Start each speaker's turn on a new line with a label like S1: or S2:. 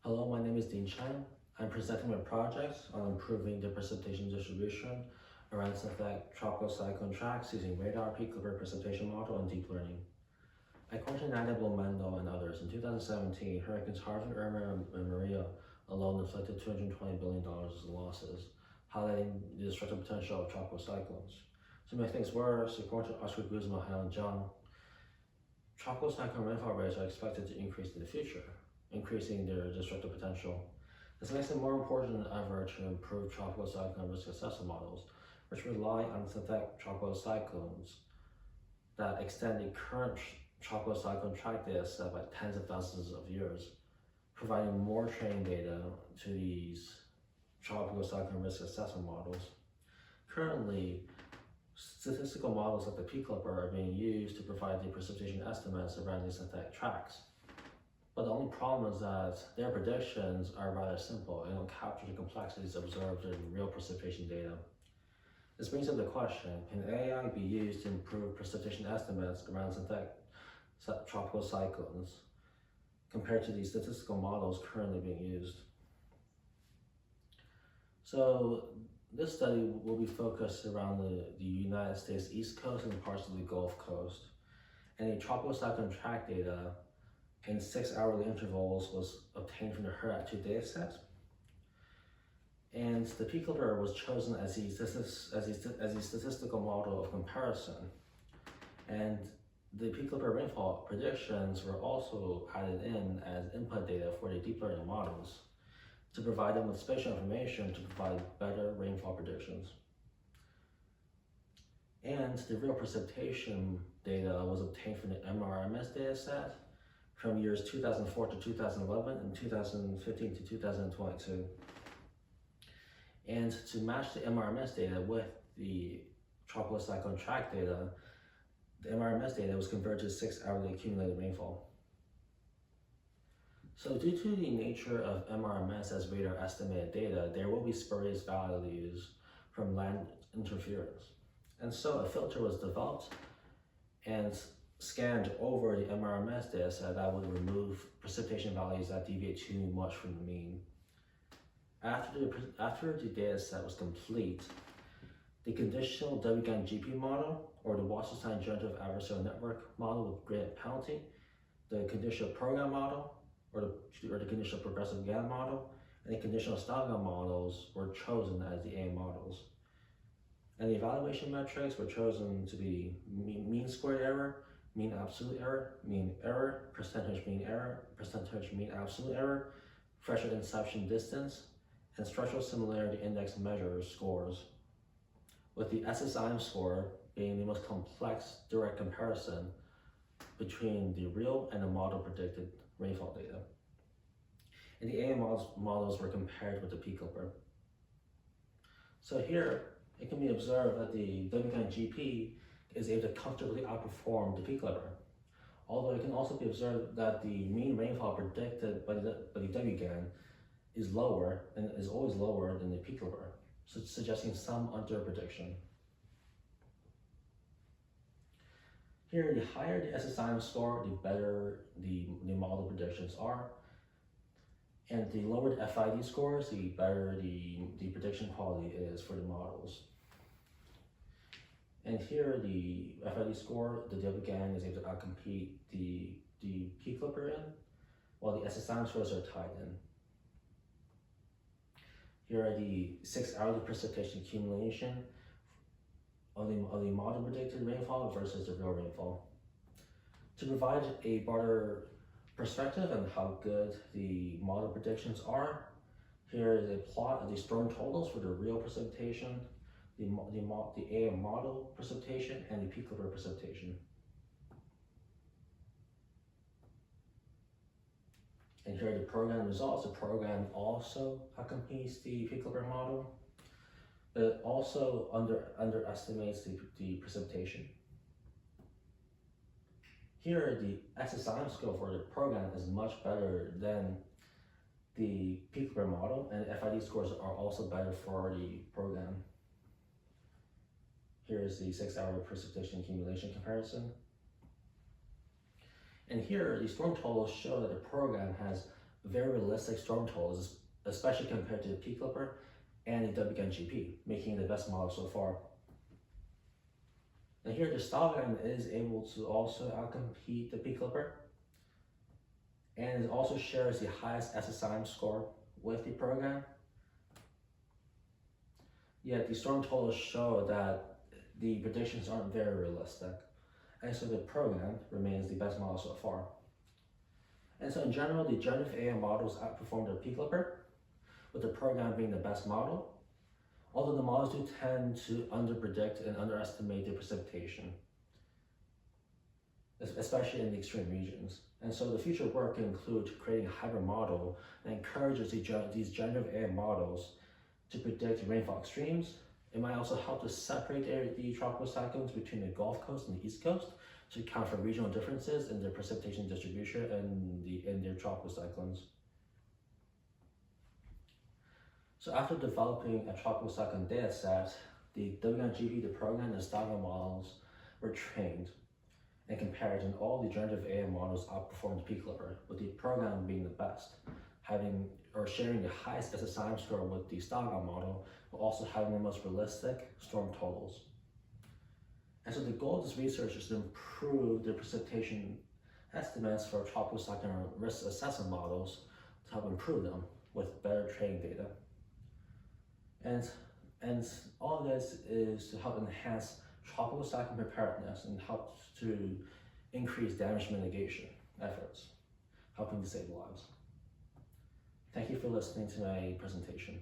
S1: Hello, my name is Chen. I'm presenting my project on improving the precipitation distribution around synthetic tropical cyclone tracks using radar, peak Clipper precipitation model, and deep learning. According to Mendel and others, in 2017, hurricanes Harvey, Irma, and Maria alone inflicted $220 billion in losses, highlighting the destructive potential of tropical cyclones. To make things worse, according to Oscar Guzman and Chen, tropical cyclone rainfall rates are expected to increase in the future, increasing their destructive potential. This makes it more important than ever to improve tropical cyclone risk assessment models, which rely on synthetic tropical cyclones that extend the current tropical cyclone track data set by tens of thousands of years, providing more training data to these tropical cyclone risk assessment models. Currently, statistical models like the peak Clipper are being used to provide the precipitation estimates around these synthetic tracks. But the only problem is that their predictions are rather simple and don't capture the complexities observed in real precipitation data. This brings up the question, can AI be used to improve precipitation estimates around synthetic tropical cyclones compared to the statistical models currently being used? So this study will be focused around the United States East Coast and parts of the Gulf Coast. And the tropical cyclone track data in 6 hourly intervals was obtained from the HERAT2 dataset. And the peak Clipper was chosen as the statistical model of comparison. And the peak Clipper rainfall predictions were also added in as input data for the deep learning models to provide them with spatial information to provide better rainfall predictions. And the real precipitation data was obtained from the MRMS dataset from years 2004 to 2011 and 2015 to 2022. And to match the MRMS data with the tropical cyclone track data, the MRMS data was converted to 6 hourly accumulated rainfall. So due to the nature of MRMS as radar estimated data, there will be spurious values from land interference. And so a filter was developed and scanned over the MRMS dataset that would remove precipitation values that deviate too much from the mean. After the dataset was complete, the conditional WGAN-GP model, or the Wasserstein Generative Adversarial Network model with gradient penalty, the conditional program model, or the conditional progressive GAN model, and the conditional style GAN models were chosen as the A models. And the evaluation metrics were chosen to be mean squared error, mean absolute error, percentage mean absolute error, threshold inception distance, and structural similarity index measure scores, with the SSIM score being the most complex direct comparison between the real and the model predicted rainfall data. And the AM models were compared with the peak Clipper. So here, it can be observed that the WGAN-GP is able to comfortably outperform the peak Clipper. Although it can also be observed that the mean rainfall predicted by the WGAN is lower and is always lower than the peak Clipper, so suggesting some under-prediction. Here, the higher the SSIM score, the better the model predictions are. And the lower the FID scores, the better the prediction quality is for the models. And here, the FID score, the WGAN is able to outcompete the peak Clipper in, while the SSIM scores are tied in. Here are the 6 hourly precipitation accumulation of the model predicted rainfall versus the real rainfall. To provide a broader perspective on how good the model predictions are, here is a plot of the storm totals for the real precipitation, the AM model precipitation, and the peak Clipper precipitation. And here are the program results. The program also accompanies the peak Clipper model, but it also underestimates the precipitation. Here, the SSIM score for the program is much better than the peak Clipper model, and the FID scores are also better for the program. Here is the 6 hour precipitation accumulation comparison. And here, the storm totals show that the program has very realistic storm totals, especially compared to the P Clipper and the WGP, making it the best model so far. And here the Cyclone is able to also outcompete the P Clipper, and it also shares the highest SSIM score with the program. Yet the storm totals show that the predictions aren't very realistic, and so the program remains the best model so far. And so in general, the generative AI models outperform the P Clipper, with the program being the best model, although the models do tend to underpredict and underestimate the precipitation, especially in the extreme regions. And so the future work can include creating a hybrid model that encourages these generative AI models to predict rainfall extremes. It might also help to separate the tropical cyclones between the Gulf Coast and the East Coast to account for regional differences in their precipitation distribution in their tropical cyclones. So after developing a tropical cyclone data set, the WGP, the program, and Cyclone models were trained and compared, and all the generative AI models outperformed the P Clipper, with the program being the best, sharing the highest SSIM score with the Cyclone model, but also having the most realistic storm totals. And so the goal of this research is to improve the precipitation estimates for tropical cyclone risk assessment models to help improve them with better training data. And all of this is to help enhance tropical cyclone preparedness and help to increase damage mitigation efforts, helping to save lives. Thank you for listening to my presentation.